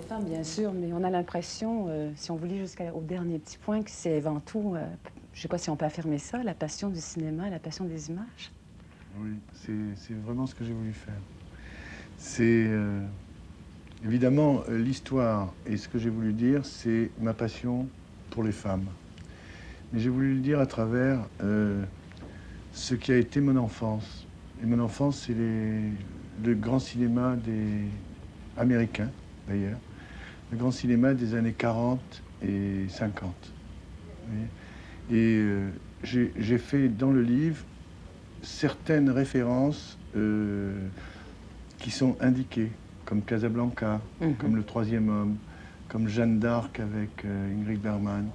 femmes, bien sûr, mais on a l'impression, si on vous lit jusqu'au dernier petit point, que c'est avant tout, je ne sais pas si on peut affirmer ça, la passion du cinéma, la passion des images. Oui, c'est vraiment ce que j'ai voulu faire. C'est évidemment l'histoire et ce que j'ai voulu dire, c'est ma passion pour les femmes. Mais j'ai voulu le dire à travers ce qui a été mon enfance. Et mon enfance, c'est le grand cinéma américain, d'ailleurs. Le grand cinéma des années 40 et 50. Vous voyez. Et j'ai fait dans le livre certaines références qui sont indiquées, comme Casablanca, comme Le Troisième Homme, comme Jeanne d'Arc avec Ingrid Bergman,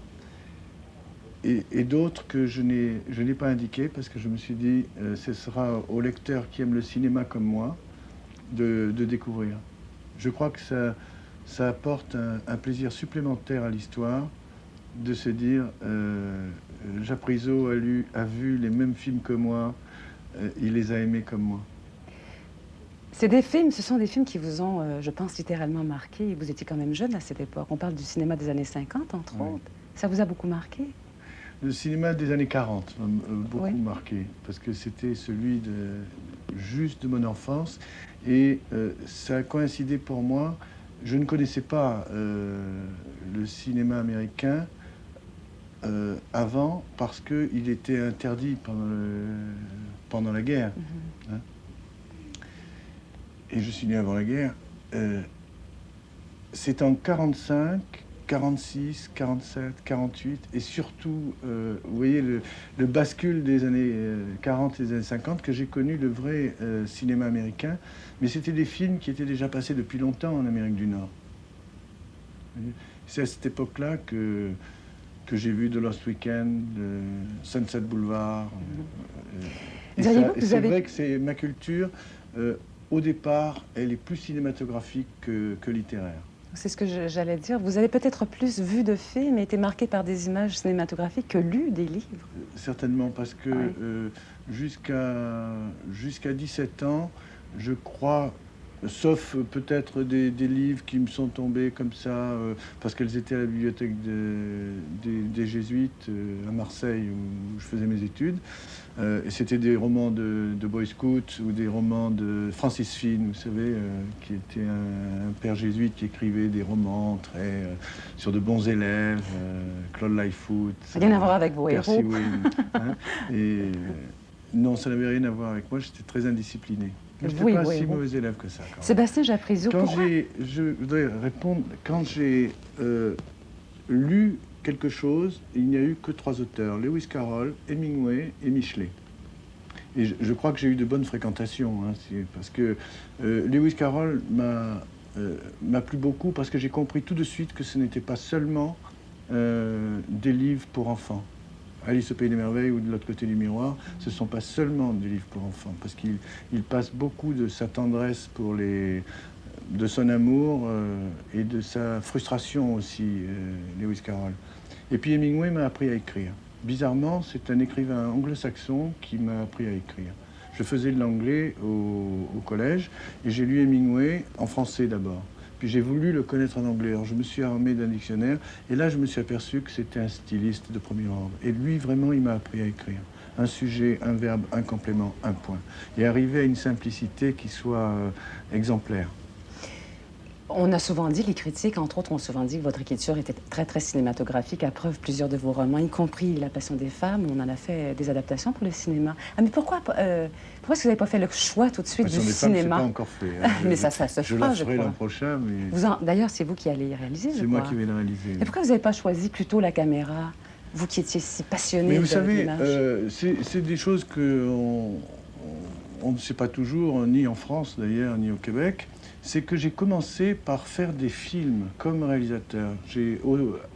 et d'autres que je n'ai pas indiquées parce que je me suis dit ce sera aux lecteurs qui aiment le cinéma comme moi de découvrir. Je crois que ça apporte un plaisir supplémentaire à l'histoire de se dire Japrisot a vu les mêmes films que moi, il les a aimés comme moi. Ce sont des films qui vous ont, je pense, littéralement marqué. Vous étiez quand même jeune à cette époque. On parle du cinéma des années 50, entre autres. Ça vous a beaucoup marqué? Le cinéma des années 40 m'a beaucoup Oui. marqué, parce que c'était celui juste de mon enfance. Et ça a coïncidé pour moi. Je ne connaissais pas le cinéma américain avant, parce qu'il était interdit pendant la guerre. Hein. Et je suis né avant la guerre. C'est en 45, 46, 47, 48, et surtout, vous voyez, le bascule des années 40 et des années 50, que j'ai connu le vrai cinéma américain. Mais c'était des films qui étaient déjà passés depuis longtemps en Amérique du Nord. C'est à cette époque-là que j'ai vu The Lost Weekend, Sunset Boulevard. C'est vrai que c'est ma culture. Au départ, elle est plus cinématographique que littéraire. C'est ce que j'allais dire. Vous avez peut-être plus vu de films et été marqué par des images cinématographiques que lu des livres. Certainement, parce que jusqu'à 17 ans, je crois, sauf peut-être des livres qui me sont tombés comme ça, parce qu'elles étaient à la bibliothèque des Jésuites à Marseille, où je faisais mes études. Et c'était des romans de Boy Scout ou des romans de Francis Finn, vous savez, qui était un père jésuite qui écrivait des romans sur de bons élèves, Claude Lightfoot. Rien à voir avec vos Percy héros. Wynne, hein. Et non, ça n'avait rien à voir avec moi, j'étais très indiscipliné. Je n'étais pas si mauvais élève que ça. Sébastien Japrisot, pourquoi? Je voudrais répondre, quand j'ai lu quelque chose, il n'y a eu que 3 auteurs, Lewis Carroll, Hemingway et Michelet. Et je crois que j'ai eu de bonnes fréquentations, hein, parce que Lewis Carroll m'a plu beaucoup, parce que j'ai compris tout de suite que ce n'était pas seulement des livres pour enfants. Alice au Pays des Merveilles ou De l'autre côté du miroir, ce ne sont pas seulement des livres pour enfants, parce qu'il passe beaucoup de sa tendresse de son amour et de sa frustration aussi, Lewis Carroll. Et puis Hemingway m'a appris à écrire. Bizarrement, c'est un écrivain anglo-saxon qui m'a appris à écrire. Je faisais de l'anglais au collège et j'ai lu Hemingway en français d'abord. Puis j'ai voulu le connaître en anglais. Alors je me suis armé d'un dictionnaire et là je me suis aperçu que c'était un styliste de premier ordre. Et lui, vraiment, il m'a appris à écrire. Un sujet, un verbe, un complément, un point. Et arriver à une simplicité qui soit exemplaire. On a souvent dit, les critiques, entre autres, ont souvent dit que votre écriture était très, très cinématographique, à preuve plusieurs de vos romans, y compris La Passion des femmes, où on en a fait des adaptations pour le cinéma. Ah, mais pourquoi est-ce que vous n'avez pas fait le choix tout de suite du cinéma? C'est pas encore fait. Hein. Mais ça se fera, je le ferai l'an prochain. Mais... D'ailleurs, c'est vous qui allez y réaliser, C'est moi qui vais le réaliser. Mais pourquoi vous n'avez pas choisi plutôt la caméra, vous qui étiez si passionné de l'image? Mais vous savez, c'est des choses qu'on ne sait pas toujours, ni en France d'ailleurs, ni au Québec. C'est que j'ai commencé par faire des films comme réalisateur.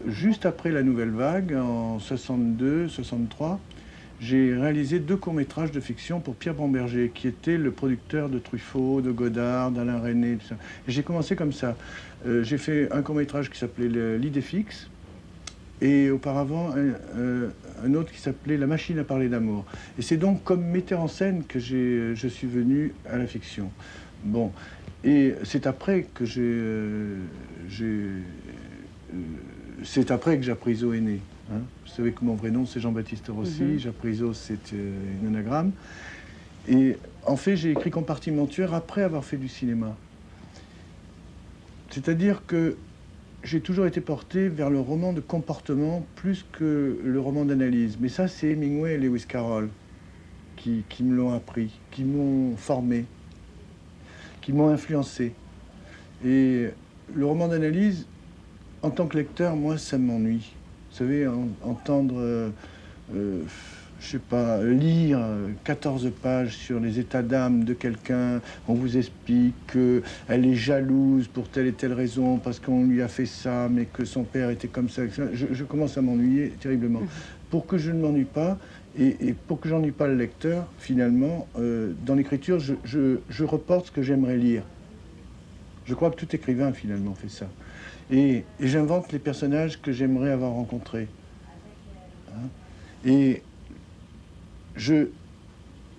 Juste après la Nouvelle Vague, en 62, 63, j'ai réalisé 2 courts-métrages de fiction pour Pierre Bramberger, qui était le producteur de Truffaut, de Godard, d'Alain Resnais, tout ça. Et j'ai commencé comme ça. J'ai fait un court-métrage qui s'appelait L'idée fixe, et auparavant un autre qui s'appelait La machine à parler d'amour. Et c'est donc comme metteur en scène que je suis venu à la fiction. Bon. Et c'est après que j'ai c'est après que Japrisot est né. Hein. Vous savez que mon vrai nom, c'est Jean-Baptiste Rossi. Japrisot, c'est un anagramme. Et en fait, j'ai écrit Compartimentuaire après avoir fait du cinéma. C'est-à-dire que j'ai toujours été porté vers le roman de comportement plus que le roman d'analyse. Mais ça, c'est Hemingway et Lewis Carroll qui me l'ont appris, qui m'ont formé, qui m'ont influencé. Et le roman d'analyse, en tant que lecteur, moi, ça m'ennuie. Vous savez, entendre, je sais pas, lire 14 pages sur les états d'âme de quelqu'un, on vous explique qu'elle est jalouse pour telle et telle raison, parce qu'on lui a fait ça, mais que son père était comme ça. Je commence à m'ennuyer terriblement. Pour que je ne m'ennuie pas, et pour que j'ennuie pas le lecteur, finalement, dans l'écriture, je reporte ce que j'aimerais lire. Je crois que tout écrivain, finalement, fait ça. Et j'invente les personnages que j'aimerais avoir rencontrés. Hein? Et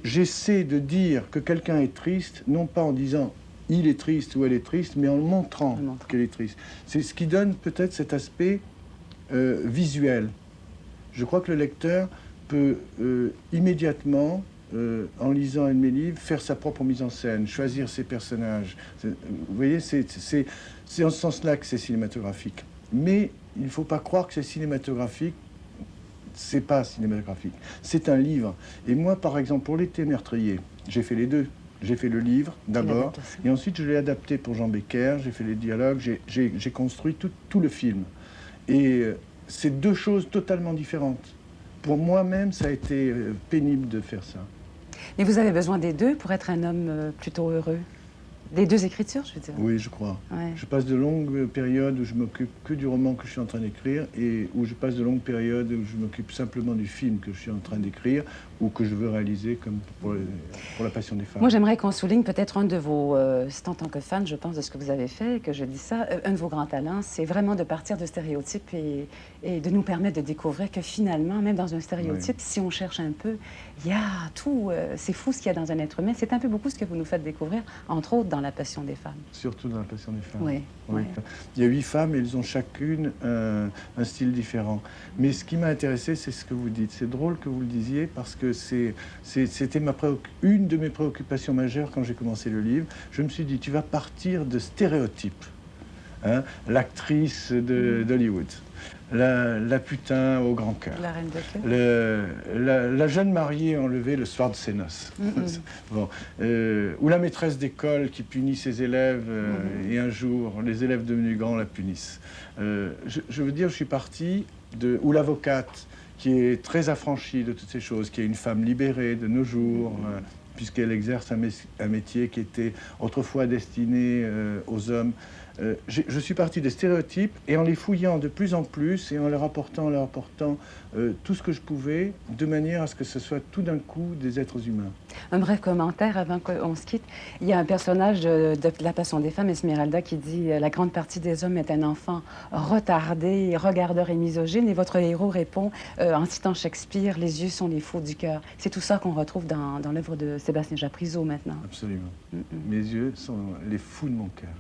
j'essaie de dire que quelqu'un est triste, non pas en disant il est triste ou elle est triste, mais en montrant qu'elle est triste. C'est ce qui donne peut-être cet aspect visuel. Je crois que le lecteur peut immédiatement, en lisant un de mes livres, faire sa propre mise en scène, choisir ses personnages. Vous voyez, c'est en ce sens-là que c'est cinématographique. Mais il ne faut pas croire que c'est cinématographique. C'est pas cinématographique. C'est un livre. Et moi, par exemple, pour L'été meurtrier, j'ai fait les deux. J'ai fait le livre d'abord, et ensuite je l'ai adapté pour Jean Becker, j'ai fait les dialogues, j'ai construit tout le film. Et c'est deux choses totalement différentes. Pour moi-même, ça a été pénible de faire ça. Mais vous avez besoin des deux pour être un homme plutôt heureux? Des deux écritures, je veux dire. Oui, je crois. Ouais. Je passe de longues périodes où je m'occupe que du roman que je suis en train d'écrire et où je passe de longues périodes où je m'occupe simplement du film que je suis en train d'écrire ou que je veux réaliser comme pour La Passion des femmes. Moi, j'aimerais qu'on souligne peut-être un de vos... c'est en tant que fan, je pense, de ce que vous avez fait, que je dis ça. Un de vos grands talents, c'est vraiment de partir de stéréotypes et de nous permettre de découvrir que finalement, même dans un stéréotype, si on cherche un peu, il y a tout. C'est fou ce qu'il y a dans un être humain. C'est un peu beaucoup ce que vous nous faites découvrir, entre autres dans La Passion des femmes. Surtout dans La Passion des femmes. Oui. Oui. Ouais. Il y a 8 femmes et elles ont chacune un style différent. Mais ce qui m'a intéressé, c'est ce que vous dites. C'est drôle que vous le disiez parce que c'était une de mes préoccupations majeures quand j'ai commencé le livre. Je me suis dit, tu vas partir de stéréotypes. Hein? L'actrice d'Hollywood, la putain au grand cœur, La reine de cœur. la jeune mariée enlevée le soir de ses noces, bon, ou la maîtresse d'école qui punit ses élèves et un jour les élèves devenus grands la punissent. Je veux dire, je suis parti ou l'avocate qui est très affranchie de toutes ces choses, qui est une femme libérée de nos jours, puisqu'elle exerce un métier qui était autrefois destiné aux hommes. Je suis parti des stéréotypes et en les fouillant de plus en plus et en leur apportant tout ce que je pouvais, de manière à ce que ce soit tout d'un coup des êtres humains. Un bref commentaire avant qu'on se quitte. Il y a un personnage de La Passion des femmes, Esmeralda, qui dit « La grande partie des hommes est un enfant retardé, regardeur et misogyne ». Et votre héros répond, en citant Shakespeare, « Les yeux sont les fous du cœur ». C'est tout ça qu'on retrouve dans l'œuvre de Sébastien Japrisot maintenant. Absolument. Mes yeux sont les fous de mon cœur.